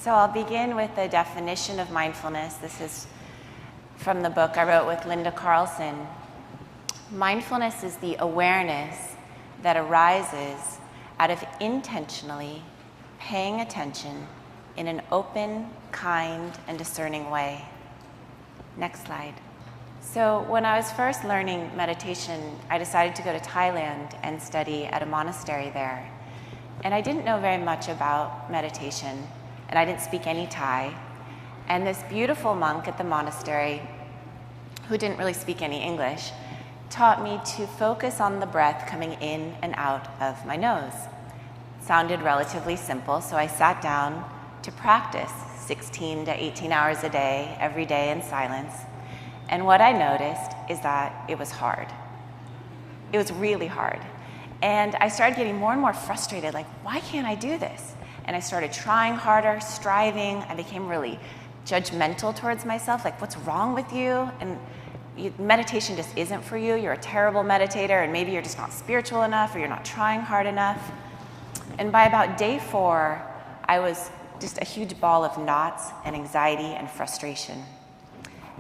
So I'll begin with the definition of mindfulness. This is from the book I wrote with Linda Carlson. Mindfulness is the awareness that arises out of intentionally paying attention in an open, kind, and discerning way. Next slide. So when I was first learning meditation, I decided to go to Thailand and study at a monastery there. And I didn't know very much about meditation, and I didn't speak any Thai. And this beautiful monk at the monastery, who didn't really speak any English, taught me to focus on the breath coming in and out of my nose. It sounded relatively simple, so I sat down to practice 16 to 18 hours a day, every day in silence. And what I noticed is that it was hard. It was really hard. And I started getting more and more frustrated, like, why can't I do this? And I started trying harder, striving. I became really judgmental towards myself, like, what's wrong with you? And meditation just isn't for you. You're a terrible meditator, and maybe you're just not spiritual enough, or you're not trying hard enough. And by about day 4, I was just a huge ball of knots and anxiety and frustration.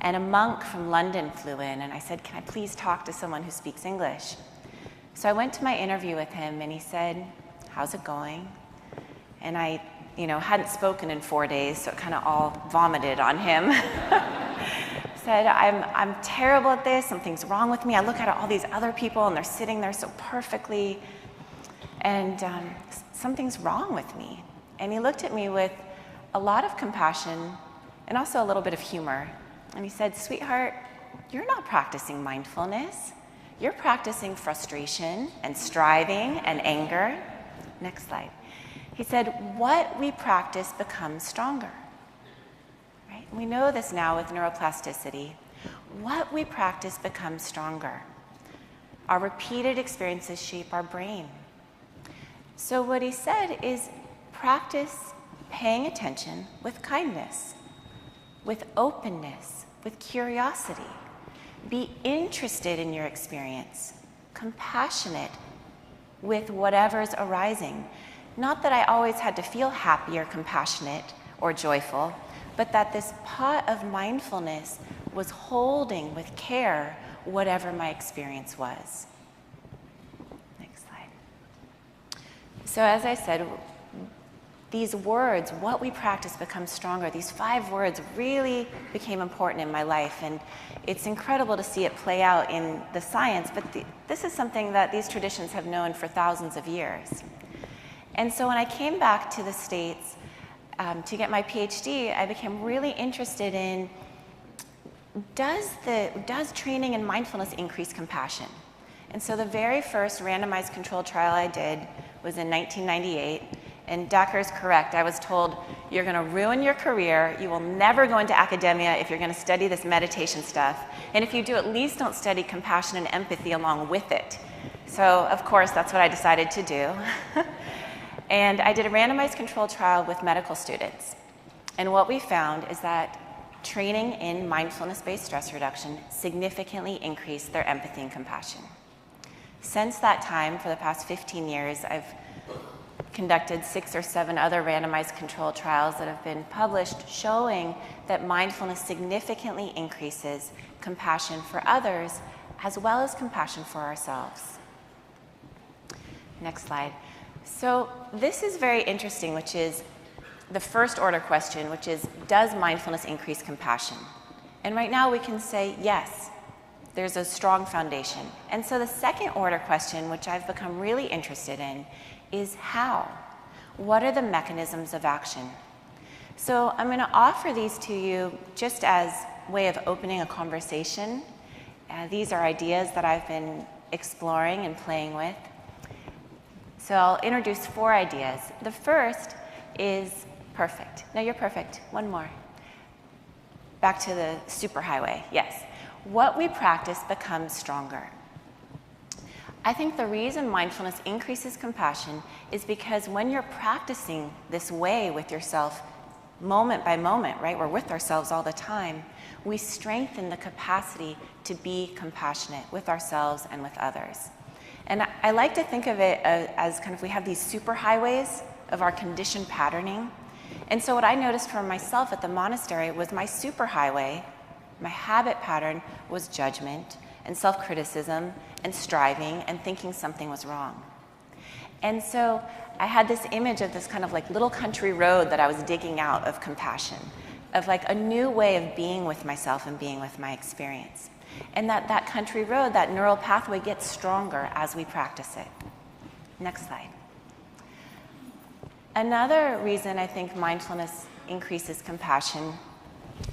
And a monk from London flew in, and I said, can I please talk to someone who speaks English? So I went to my interview with him, and he said, how's it going? And I, hadn't spoken in 4 days, so it kind of all vomited on him. Said, I'm terrible at this, something's wrong with me. I look at all these other people, and they're sitting there so perfectly, and something's wrong with me. And he looked at me with a lot of compassion and also a little bit of humor. And he said, sweetheart, you're not practicing mindfulness. You're practicing frustration and striving and anger. Next slide. He said, what we practice becomes stronger. Right? We know this now with neuroplasticity. What we practice becomes stronger. Our repeated experiences shape our brain. So what he said is practice paying attention with kindness, with openness, with curiosity. Be interested in your experience, compassionate with whatever's arising. Not that I always had to feel happy or compassionate or joyful, but that this pot of mindfulness was holding with care whatever my experience was. Next slide. So as I said, these words, what we practice becomes stronger. These 5 words really became important in my life, and it's incredible to see it play out in the science, but this is something that these traditions have known for thousands of years. And so when I came back to the States to get my PhD, I became really interested in, does training in mindfulness increase compassion? And so the very first randomized controlled trial I did was in 1998. And Dakkar's correct. I was told, you're going to ruin your career. You will never go into academia if you're going to study this meditation stuff. And if you do, at least don't study compassion and empathy along with it. So, of course, that's what I decided to do. And I did a randomized controlled trial with medical students. And what we found is that training in mindfulness-based stress reduction significantly increased their empathy and compassion. Since that time, for the past 15 years, I've conducted 6 or 7 other randomized controlled trials that have been published showing that mindfulness significantly increases compassion for others as well as compassion for ourselves. Next slide. So this is very interesting, which is the first order question, which is, does mindfulness increase compassion? And right now we can say yes, there's a strong foundation. And so the second order question, which I've become really interested in, is how? What are the mechanisms of action? So I'm going to offer these to you just as a way of opening a conversation. These are ideas that I've been exploring and playing with. So I'll introduce 4 ideas. The first is perfect. No, you're perfect. One more. Back to the superhighway. Yes. What we practice becomes stronger. I think the reason mindfulness increases compassion is because when you're practicing this way with yourself, moment by moment, right? We're with ourselves all the time. We strengthen the capacity to be compassionate with ourselves and with others. And I like to think of it as kind of, we have these superhighways of our conditioned patterning, And so what I noticed for myself at the monastery was my superhighway, my habit pattern was judgment and self-criticism and striving and thinking something was wrong. And so I had this image of this kind of like little country road that I was digging out of compassion, of like a new way of being with myself and being with my experience. And that country road, that neural pathway gets stronger as we practice it. Next slide. Another reason I think mindfulness increases compassion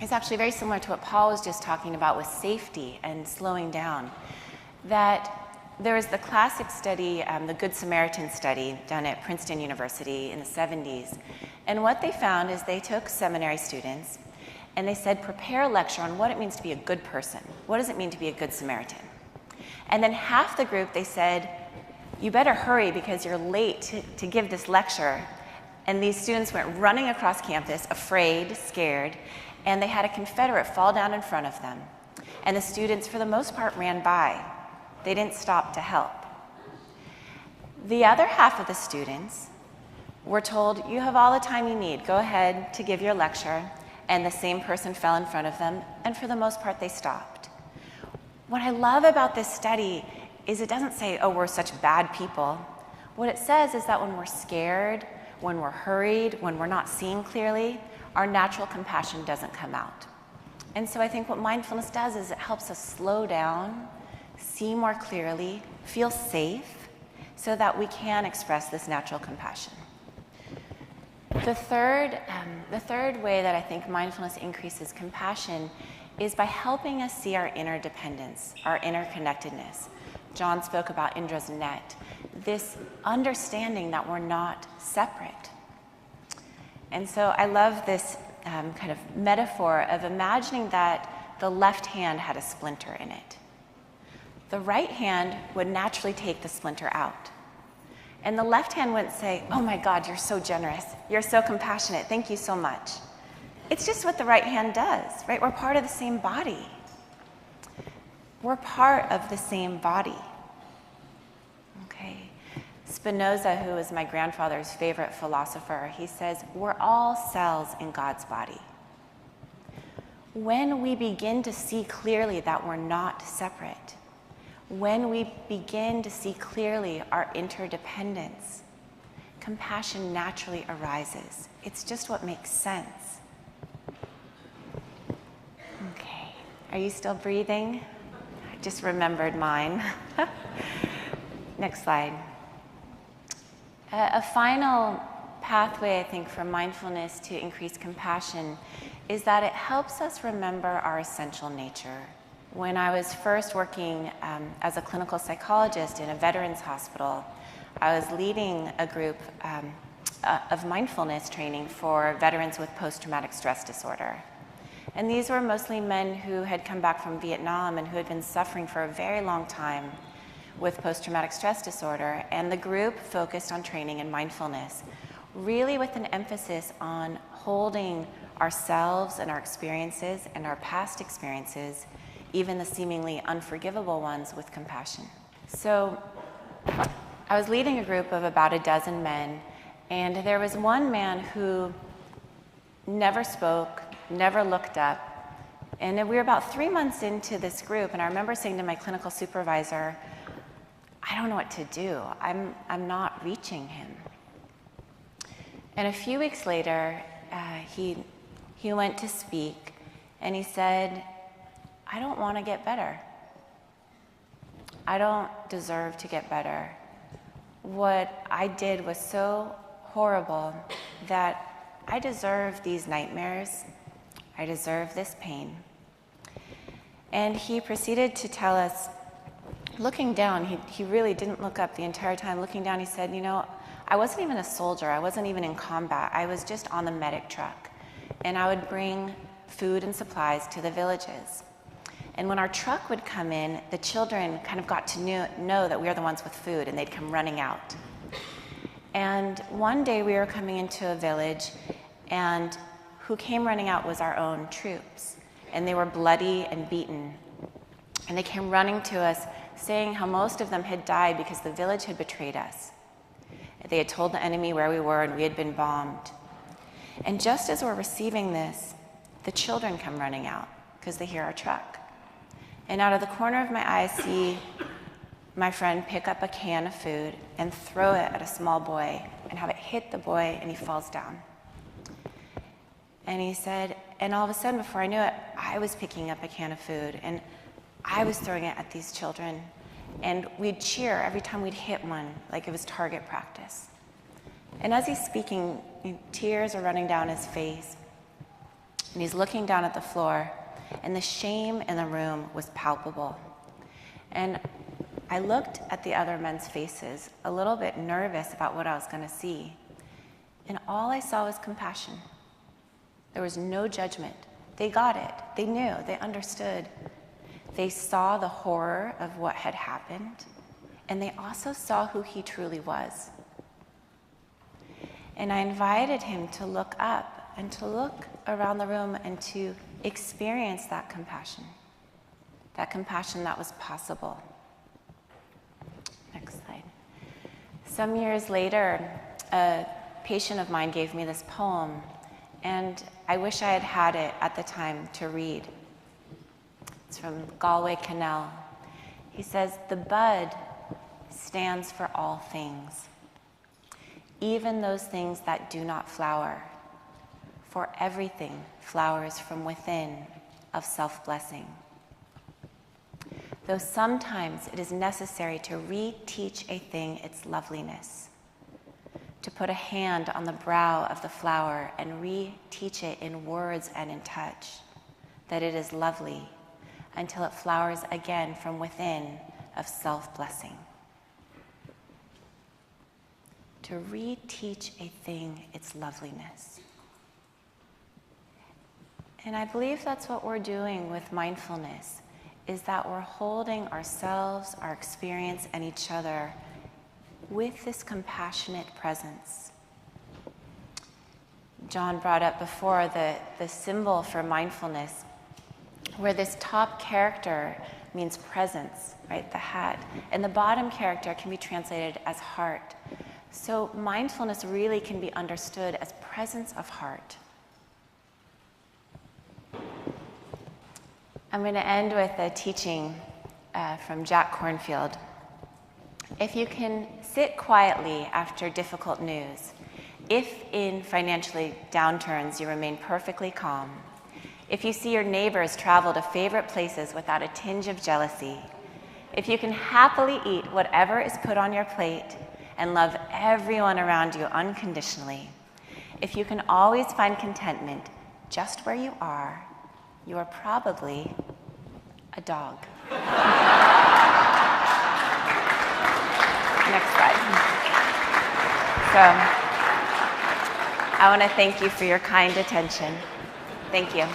is actually very similar to what Paul was just talking about with safety and slowing down. That there was the classic study, the Good Samaritan study done at Princeton University in the 70s. And what they found is they took seminary students and they said, prepare a lecture on what it means to be a good person. What does it mean to be a good Samaritan? And then half the group, they said, you better hurry because you're late to give this lecture. And these students went running across campus, afraid, scared, and they had a Confederate fall down in front of them. And the students, for the most part, ran by. They didn't stop to help. The other half of the students were told, you have all the time you need. Go ahead to give your lecture. And the same person fell in front of them, and for the most part, they stopped. What I love about this study is it doesn't say, oh, we're such bad people. What it says is that when we're scared, when we're hurried, when we're not seeing clearly, our natural compassion doesn't come out. And so I think what mindfulness does is it helps us slow down, see more clearly, feel safe, so that we can express this natural compassion. The third way that I think mindfulness increases compassion is by helping us see our interdependence, our interconnectedness. John spoke about Indra's net, this understanding that we're not separate. And so I love this kind of metaphor of imagining that the left hand had a splinter in it. The right hand would naturally take the splinter out. And the left hand wouldn't say, oh my God, you're so generous. You're so compassionate. Thank you so much. It's just what the right hand does, right? We're part of the same body. We're part of the same body. Okay. Spinoza, who was my grandfather's favorite philosopher, he says, we're all cells in God's body. When we begin to see clearly that we're not separate, when we begin to see clearly our interdependence, compassion naturally arises. It's just what makes sense. Okay, are you still breathing? I just remembered mine. Next slide. A final pathway, I think, for mindfulness to increase compassion is that it helps us remember our essential nature. When I was first working as a clinical psychologist in a veterans hospital, I was leading a group of mindfulness training for veterans with post-traumatic stress disorder. And these were mostly men who had come back from Vietnam and who had been suffering for a very long time with post-traumatic stress disorder. And the group focused on training in mindfulness, really with an emphasis on holding ourselves and our experiences and our past experiences, even the seemingly unforgivable ones, with compassion. So I was leading a group of about a dozen men, and there was one man who never spoke, never looked up, and we were about 3 months into this group, and I remember saying to my clinical supervisor, I don't know what to do. I'm not reaching him. And a few weeks later, he went to speak, and he said, I don't want to get better. I don't deserve to get better. What I did was so horrible that I deserve these nightmares. I deserve this pain. And he proceeded to tell us, looking down, he really didn't look up the entire time. Looking down, he said, you know, I wasn't even a soldier. I wasn't even in combat. I was just on the medic truck. And I would bring food and supplies to the villages. And when our truck would come in, the children kind of got to know that we were the ones with food, and they'd come running out. And one day we were coming into a village, and who came running out was our own troops. And they were bloody and beaten. And they came running to us, saying how most of them had died because the village had betrayed us. They had told the enemy where we were, and we had been bombed. And just as we're receiving this, the children come running out because they hear our truck. And out of the corner of my eye, I see my friend pick up a can of food and throw it at a small boy and have it hit the boy, and he falls down. And he said, and all of a sudden, before I knew it, I was picking up a can of food and I was throwing it at these children. And we'd cheer every time we'd hit one, like it was target practice. And as he's speaking, tears are running down his face. And he's looking down at the floor, and the shame in the room was palpable. And I looked at the other men's faces, a little bit nervous about what I was going to see. And all I saw was compassion. There was no judgment. They got it. They knew. They understood. They saw the horror of what had happened, and they also saw who he truly was. And I invited him to look up and to look around the room and to experience that compassion that was possible. Next slide. Some years later, a patient of mine gave me this poem, and I wish I had had it at the time to read. It's from Galway, Kinnell. He says, "The bud stands for all things, even those things that do not flower, for everything flowers from within of self-blessing. Though sometimes it is necessary to re-teach a thing its loveliness, to put a hand on the brow of the flower and re-teach it in words and in touch, that it is lovely, until it flowers again from within of self-blessing." To re-teach a thing its loveliness. And I believe that's what we're doing with mindfulness, is that we're holding ourselves, our experience, and each other with this compassionate presence. John brought up before the symbol for mindfulness, where this top character means presence, right, the hat, and the bottom character can be translated as heart. So mindfulness really can be understood as presence of heart. I'm going to end with a teaching from Jack Kornfield. If you can sit quietly after difficult news, if in financially downturns you remain perfectly calm, if you see your neighbors travel to favorite places without a tinge of jealousy, if you can happily eat whatever is put on your plate and love everyone around you unconditionally, if you can always find contentment just where you are probably a dog. Next slide. So, I want to thank you for your kind attention. Thank you.